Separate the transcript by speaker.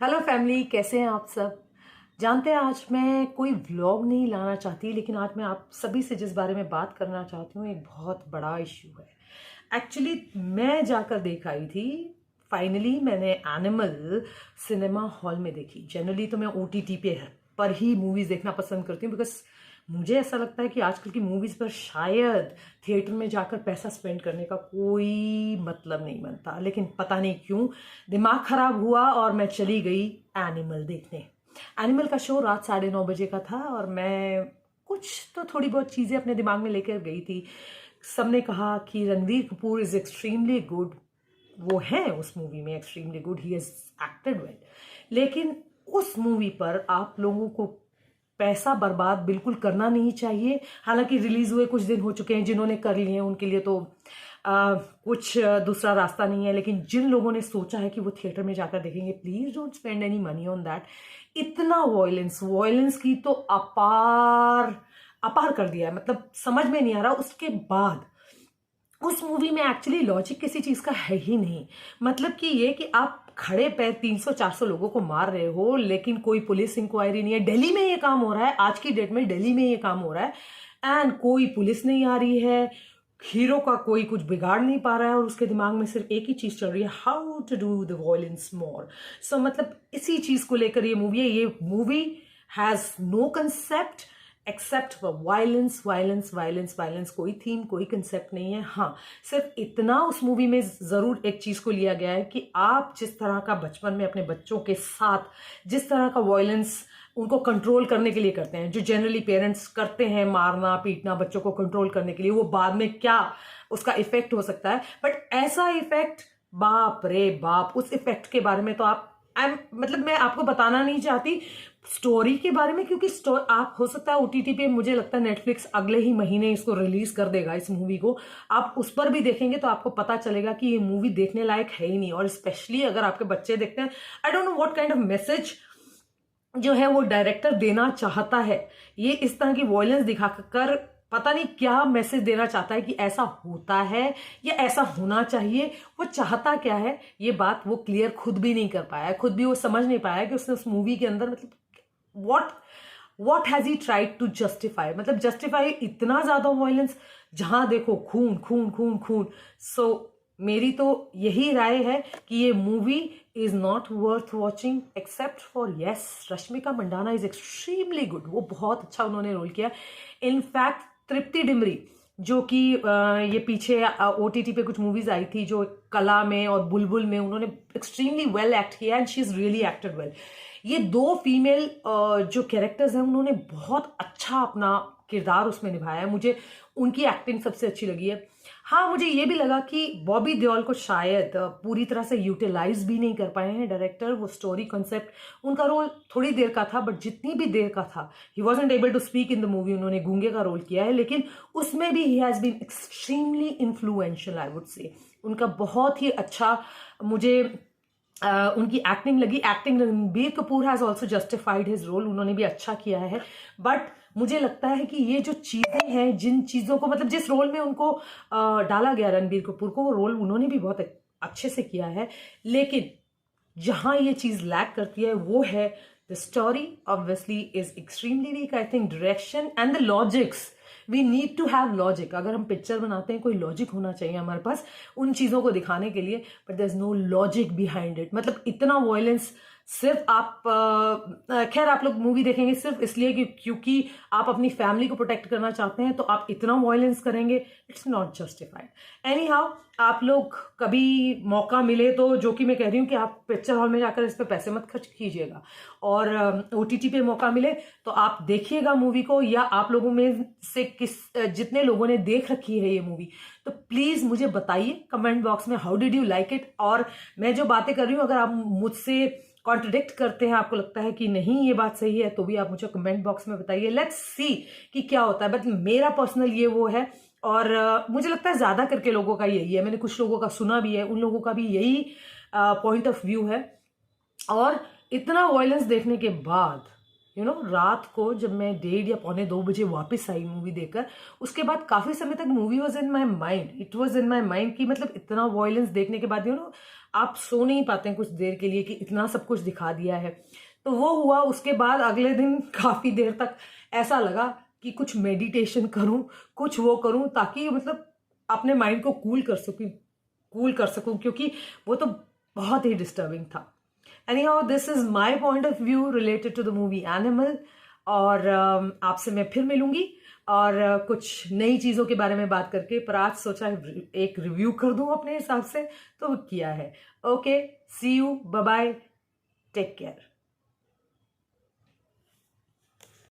Speaker 1: Hello family, कैसे हैं आप सब। जानते हैं आज मैं कोई व्लॉग नहीं लाना चाहती, लेकिन आज मैं आप सभी से जिस बारे में बात करना चाहती हूँ एक बहुत बड़ा इश्यू है। एक्चुअली मैं जाकर देख आई थी। फाइनली मैंने एनिमल सिनेमा हॉल में देखी। जनरली तो मैं ओटीटी पे पर ही मूवीज देखना पसंद करती हूँ, बिकॉज मुझे ऐसा लगता है कि आजकल की मूवीज पर शायद थिएटर में जाकर पैसा स्पेंड करने का कोई मतलब नहीं बनता। लेकिन पता नहीं क्यों दिमाग खराब हुआ और मैं चली गई एनिमल देखने। एनिमल का शो रात 9:30 बजे का था और मैं कुछ तो थोड़ी बहुत चीज़ें अपने दिमाग में लेकर गई थी। सबने कहा कि Ranveer Kapoor is extremely good. वो है उस मूवी में extremely good, he has acted well. लेकिन उस मूवी पर आप लोगों को पैसा बर्बाद बिल्कुल करना नहीं चाहिए। हालांकि रिलीज हुए कुछ दिन हो चुके हैं, जिन्होंने कर लिए हैं उनके लिए तो कुछ दूसरा रास्ता नहीं है। लेकिन जिन लोगों ने सोचा है कि वो थिएटर में जाकर देखेंगे, please don't spend any money on that. इतना वॉयलेंस की तो अपार अपार कर दिया है, मतलब समझ में नहीं आ रहा। उसके बाद उस मूवी में एक्चुअली लॉजिक किसी चीज का है ही नहीं। मतलब कि ये कि आप खड़े पैर 300-400 लोगों को मार रहे हो, लेकिन कोई पुलिस इंक्वायरी नहीं है। दिल्ली में ये काम हो रहा है, आज की डेट में दिल्ली में ये काम हो रहा है एंड कोई पुलिस नहीं आ रही है। हीरो का कोई कुछ बिगाड़ नहीं पा रहा है और उसके दिमाग में सिर्फ एक ही चीज चल रही है, how to do the violence more. So मतलब इसी चीज को लेकर ये मूवी है। ये movie has no concept except violence violence violence violence. कोई थीम, कोई कंसेप्ट नहीं है। हाँ, सिर्फ इतना उस मूवी में जरूर एक चीज को लिया गया है कि आप जिस तरह का बचपन में अपने बच्चों के साथ जिस तरह का वायलेंस उनको कंट्रोल करने के लिए करते हैं, जो जनरली पेरेंट्स करते हैं, मारना पीटना बच्चों को कंट्रोल करने के लिए, वो बाद में क्या उसका इफेक्ट हो सकता है। बट ऐसा इफेक्ट, बाप रे बाप, उस इफेक्ट के बारे में तो मतलब मैं आपको बताना नहीं चाहती स्टोरी के बारे में, क्योंकि आप हो सकता है ओटीटी पे, मुझे लगता है नेटफ्लिक्स अगले ही महीने इसको रिलीज कर देगा इस मूवी को। आप उस पर भी देखेंगे तो आपको पता चलेगा कि ये मूवी देखने लायक है ही नहीं। और स्पेशली अगर आपके बच्चे देखते हैं, I don't know what kind of message जो है वो डायरेक्टर देना चाहता है। ये इस तरह की वॉयलेंस दिखाकर पता नहीं क्या मैसेज देना चाहता है कि ऐसा होता है या ऐसा होना चाहिए। वो चाहता क्या है ये बात वो क्लियर खुद भी नहीं कर पाया है। खुद भी वो समझ नहीं पाया कि उसने उस मूवी के अंदर मतलब what has he tried to justify. मतलब जस्टिफाई इतना ज्यादा वॉयलेंस, जहां देखो खून खून खून खून। सो मेरी तो यही राय है कि ये movie is not worth watching except for yes, Rashmika Mandanna is extremely good. वो बहुत अच्छा उन्होंने रोल किया। इनफैक्ट तृप्ति डिमरी, जो कि ये पीछे ओटीटी पे कुछ मूवीज आई थी जो कला में और बुलबुल में, उन्होंने एक्सट्रीमली वेल एक्ट किया and she is really acted well. ये दो फीमेल जो कैरेक्टर्स हैं उन्होंने बहुत अच्छा अपना किरदार उसमें निभाया है। मुझे उनकी एक्टिंग सबसे अच्छी लगी है। हाँ, मुझे ये भी लगा कि बॉबी देओल को शायद पूरी तरह से यूटिलाइज भी नहीं कर पाए हैं डायरेक्टर। वो स्टोरी कॉन्सेप्ट, उनका रोल थोड़ी देर का था, बट जितनी भी देर का था, he wasn't able to speak in the movie. उन्होंने गूंगे का रोल किया है, लेकिन उसमें भी he has been extremely influential, I would say. उनका बहुत ही अच्छा मुझे उनकी एक्टिंग लगी। Acting Ranbir Kapoor has also justified his role, उन्होंने भी अच्छा किया है। बट मुझे लगता है कि ये जो चीजें हैं, जिन चीजों को मतलब जिस रोल में उनको डाला गया रणबीर कपूर को, वो रोल उन्होंने भी बहुत अच्छे से किया है। लेकिन जहां ये चीज लैक करती है वो है the story obviously is extremely weak. I think direction and the logics, we need to have logic. अगर हम पिक्चर बनाते हैं कोई लॉजिक होना चाहिए हमारे पास उन चीजों को दिखाने के लिए, but there is no logic behind it. मतलब इतना वॉयलेंस सिर्फ आप खैर आप लोग मूवी देखेंगे सिर्फ इसलिए क्योंकि आप अपनी फैमिली को प्रोटेक्ट करना चाहते हैं, तो आप इतना वॉयलेंस करेंगे, it's not justified. Any how, आप लोग कभी मौका मिले तो, जो कि मैं कह रही हूँ कि आप पिक्चर हॉल में जाकर इस पे पैसे मत खर्च कीजिएगा, और ओटीटी पे मौका मिले तो आप देखिएगा मूवी को। या आप लोगों में से जितने लोगों ने देख रखी है ये मूवी, तो प्लीज मुझे बताइए कमेंट बॉक्स में, how did you like it. और मैं जो बातें कर रही हूँ, अगर आप मुझसे कॉन्ट्रडिक्ट करते हैं, आपको लगता है कि नहीं ये बात सही है, तो भी आप मुझे कमेंट बॉक्स में बताइए। लेट्स सी कि क्या होता है। बट मेरा पर्सनल ये वो है, और मुझे लगता है ज्यादा करके लोगों का यही है। मैंने कुछ लोगों का सुना भी है, उन लोगों का भी यही पॉइंट ऑफ व्यू है। और इतना वायलेंस देखने के बाद रात को जब मैं 1:30 या 1:45 वापस आई मूवी देखकर, उसके बाद काफी समय तक movie was in my mind, it was in my mind कि मतलब इतना वायलेंस देखने के बाद आप सो नहीं पाते हैं कुछ देर के लिए कि इतना सब कुछ दिखा दिया है। तो वो हुआ। उसके बाद अगले दिन काफ़ी देर तक ऐसा लगा कि कुछ मेडिटेशन करूं, कुछ वो करूं, ताकि मतलब अपने माइंड को कूल कर सकूं, क्योंकि वो तो बहुत ही डिस्टर्बिंग था। Anyhow, this is my point of view related to the movie Animal. और आपसे मैं फिर मिलूंगी और कुछ नई चीज़ों के बारे में बात करके, पर आज सोचा है एक रिव्यू कर दूं अपने हिसाब से, तो किया है। Okay, see you, bye bye, take care.